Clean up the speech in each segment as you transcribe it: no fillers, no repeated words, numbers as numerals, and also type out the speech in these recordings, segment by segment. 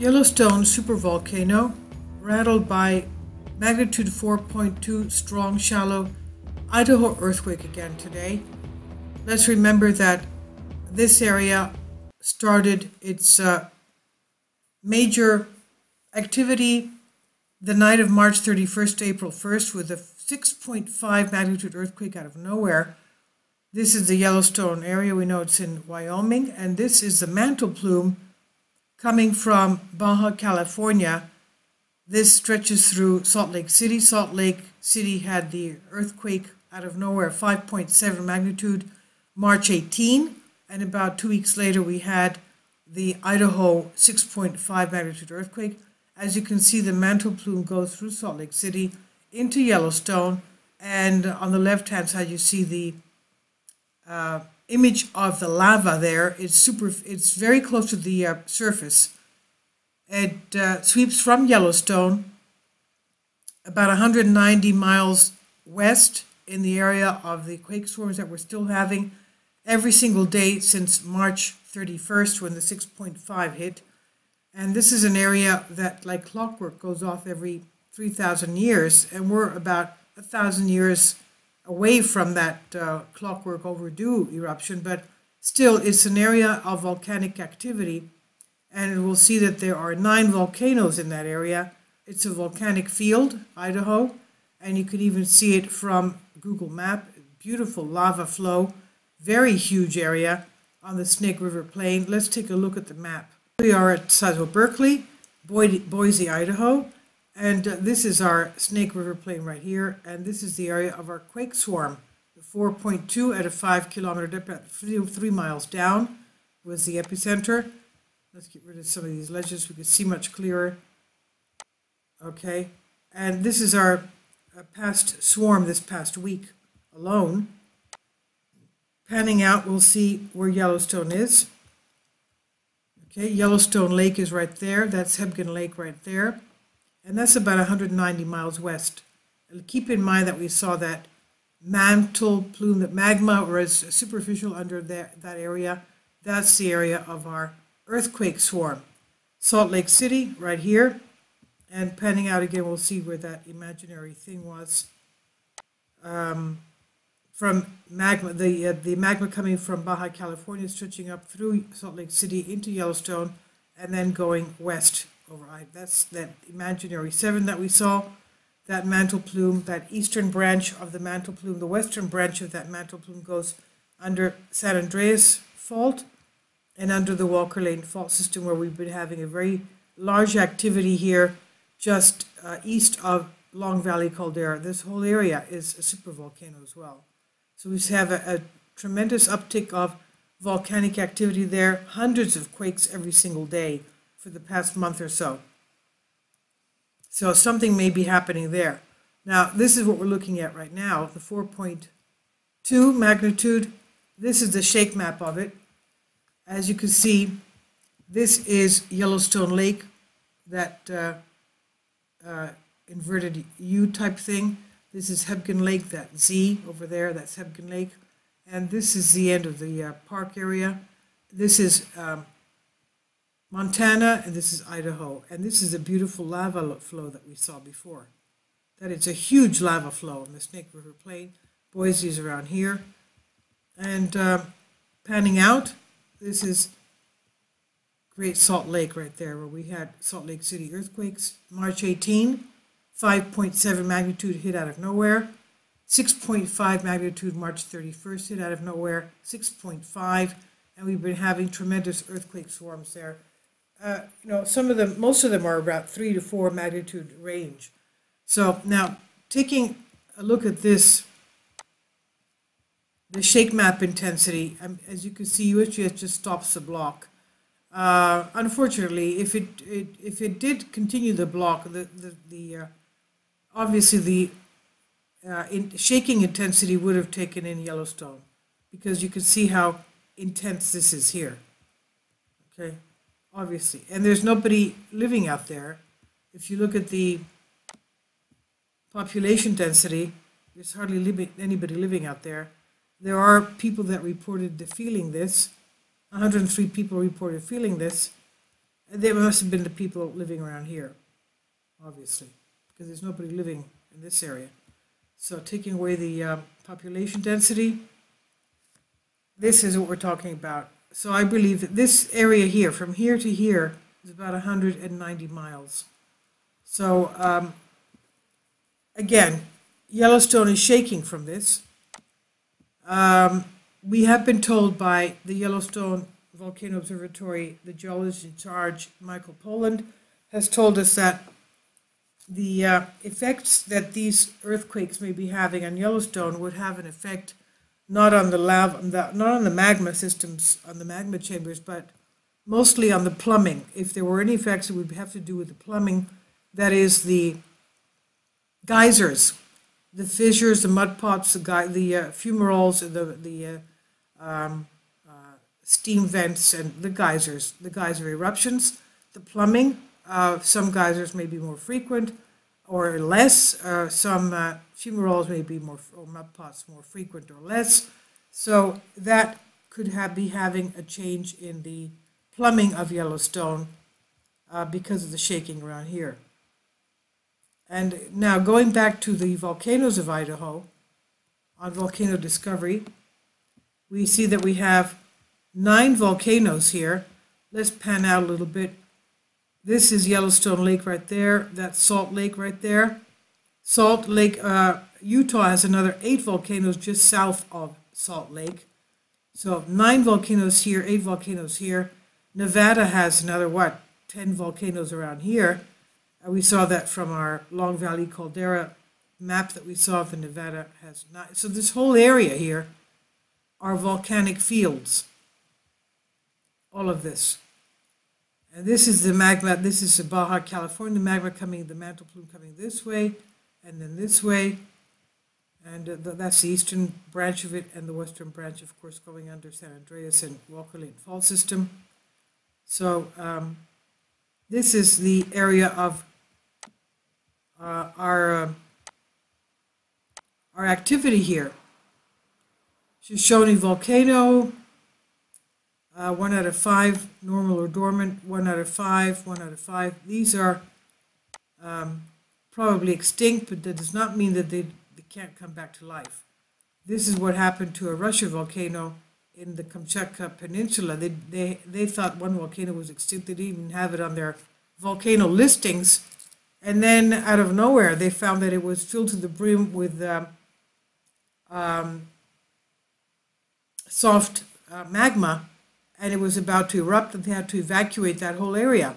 Yellowstone Supervolcano rattled by magnitude 4.2 strong shallow Idaho earthquake again today. Let's remember that this area started its major activity the night of March 31st to April 1st with a 6.5 magnitude earthquake out of nowhere. This is the Yellowstone area. We know it's in Wyoming, and this is the mantle plume coming from Baja California. This stretches through Salt Lake City. Salt Lake City had the earthquake out of nowhere, 5.7 magnitude, March 18, and about 2 weeks later we had the Idaho 6.5 magnitude earthquake. As you can see, the mantle plume goes through Salt Lake City into Yellowstone, and on the left-hand side you see the image of the lava there. It's very close to the surface. It sweeps from Yellowstone about 190 miles west in the area of the quake swarms that we're still having every single day since March 31st when the 6.5 hit. And this is an area that, like clockwork, goes off every 3,000 years, and we're about 1,000 years away from that clockwork overdue eruption, but still it's an area of volcanic activity, and we'll see that there are 9 volcanoes in that area. It's a volcanic field, Idaho, and you can even see it from Google Map. Beautiful lava flow, very huge area on the Snake River Plain. Let's take a look at the map. We are at Sidwell Berkeley, Boise, Idaho, and this is our Snake River Plain right here, and this is the area of our quake swarm. The 4.2 at a 5-kilometer depth, about 3 miles down was the epicenter. Let's get rid of some of these ledges so we can see much clearer. Okay, and this is our past swarm this past week alone. Panning out, we'll see where Yellowstone is. Okay, Yellowstone Lake is right there. That's Hebgen Lake right there. And that's about 190 miles west. And keep in mind that we saw that mantle plume, that magma was superficial under that area. That's the area of our earthquake swarm. Salt Lake City right here. And panning out again, we'll see where that imaginary thing was. From magma, the magma coming from Baja California, stretching up through Salt Lake City into Yellowstone, and then going west over. That's that imaginary 7 that we saw. That mantle plume, that eastern branch of the mantle plume, the western branch of that mantle plume goes under San Andreas Fault and under the Walker Lane Fault system, where we've been having a very large activity here just east of Long Valley Caldera. This whole area is a supervolcano as well. So we have a tremendous uptick of volcanic activity there, hundreds of quakes every single day for the past month or so. So something may be happening there. Now, this is what we're looking at right now, the 4.2 magnitude. This is the shake map of it. As you can see, this is Yellowstone Lake, that inverted U type thing. This is Hebgen Lake, that Z over there, that's Hebgen Lake. And this is the end of the park area. This is Montana, and this is Idaho. And this is a beautiful lava flow that we saw before. That it's a huge lava flow in the Snake River Plain. Boise is around here. And panning out, this is Great Salt Lake right there, where we had Salt Lake City earthquakes. March 18. 5.7 magnitude hit out of nowhere, 6.5 magnitude March 31st hit out of nowhere, 6.5, and we've been having tremendous earthquake swarms there. Most of them are about 3 to 4 magnitude range. So now, taking a look at this, the shake map intensity, as you can see, USGS just stops the block. Unfortunately, if it did continue the block, obviously the shaking intensity would have taken in Yellowstone, because you can see how intense this is here. Okay, obviously, and there's nobody living out there. If you look at the population density, there's hardly anybody living out there. There are people that reported feeling this. 103 people reported feeling this, There must have been the people living around here, obviously, because there's nobody living in this area. So taking away the population density, this is what we're talking about. So I believe that this area here, from here to here, is about 190 miles. So again, Yellowstone is shaking from this. We have been told by the Yellowstone Volcano Observatory, the geologist in charge, Michael Poland, has told us that the effects that these earthquakes may be having on Yellowstone would have an effect not on the lava, not on the magma systems, on the magma chambers, but mostly on the plumbing. If there were any effects, it would have to do with the plumbing, that is the geysers, the fissures, the mud pots, the fumaroles, the steam vents, and the geysers, the geyser eruptions, the plumbing. Some geysers may be more frequent or less. Some fumaroles may be more, or mud pots more frequent or less. So that could be having a change in the plumbing of Yellowstone because of the shaking around here. And now going back to the volcanoes of Idaho, on volcano discovery, we see that we have 9 volcanoes here. Let's pan out a little bit. This is Yellowstone Lake right there. That's Salt Lake right there. Salt Lake, Utah has another 8 volcanoes just south of Salt Lake. So 9 volcanoes here, 8 volcanoes here. Nevada has another, 10 volcanoes around here. We saw that from our Long Valley Caldera map that we saw. The Nevada has 9. So this whole area here are volcanic fields. All of this. And this is the magma, this is the Baja California magma coming, the mantle plume coming this way, and then this way. And that's the eastern branch of it, and the western branch, of course, going under San Andreas and Walker Lake Fault System. So this is the area of our activity here. Shoshone Volcano, 1 out of 5, normal or dormant, 1 out of 5, 1 out of 5. These are probably extinct, but that does not mean that they can't come back to life. This is what happened to a Russia volcano in the Kamchatka Peninsula. They thought one volcano was extinct. They didn't even have it on their volcano listings. And then out of nowhere, they found that it was filled to the brim with soft magma, and it was about to erupt, and they had to evacuate that whole area.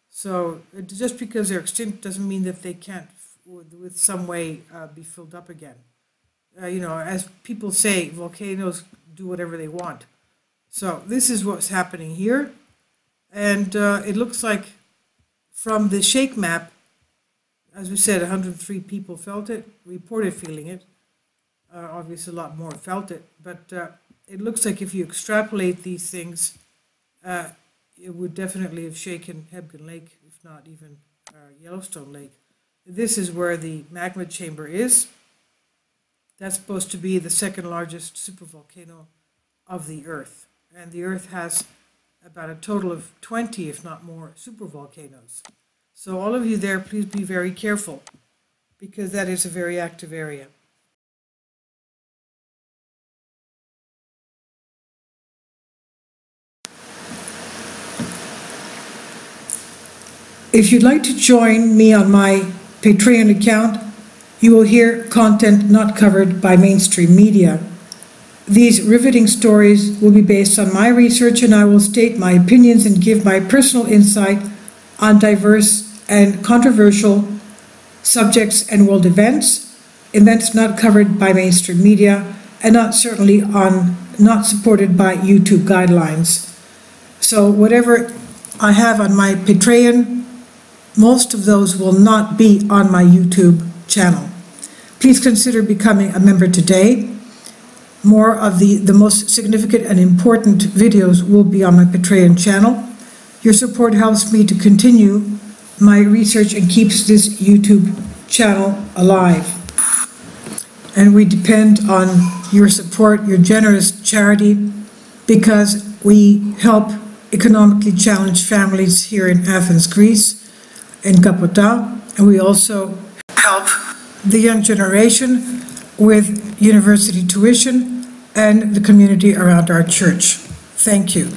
So just because they're extinct doesn't mean that they can't, with some way, be filled up again. As people say, volcanoes do whatever they want. So this is what's happening here. And it looks like from the shake map, as we said, 103 people felt it, reported feeling it. Obviously a lot more felt it. But it looks like if you extrapolate these things, it would definitely have shaken Hebgen Lake, if not even Yellowstone Lake. This is where the magma chamber is. That's supposed to be the second largest supervolcano of the Earth. And the Earth has about a total of 20, if not more, supervolcanoes. So all of you there, please be very careful, because that is a very active area. If you'd like to join me on my Patreon account, you will hear content not covered by mainstream media. These riveting stories will be based on my research, and I will state my opinions and give my personal insight on diverse and controversial subjects and world events not covered by mainstream media, and not supported by YouTube guidelines. So whatever I have on my Patreon, most of those will not be on my YouTube channel. Please consider becoming a member today. More of the most significant and important videos will be on my Patreon channel. Your support helps me to continue my research and keeps this YouTube channel alive. And we depend on your support, your generous charity, because we help economically challenged families here in Athens, Greece, in Kapota, and we also help the young generation with university tuition and the community around our church. Thank you.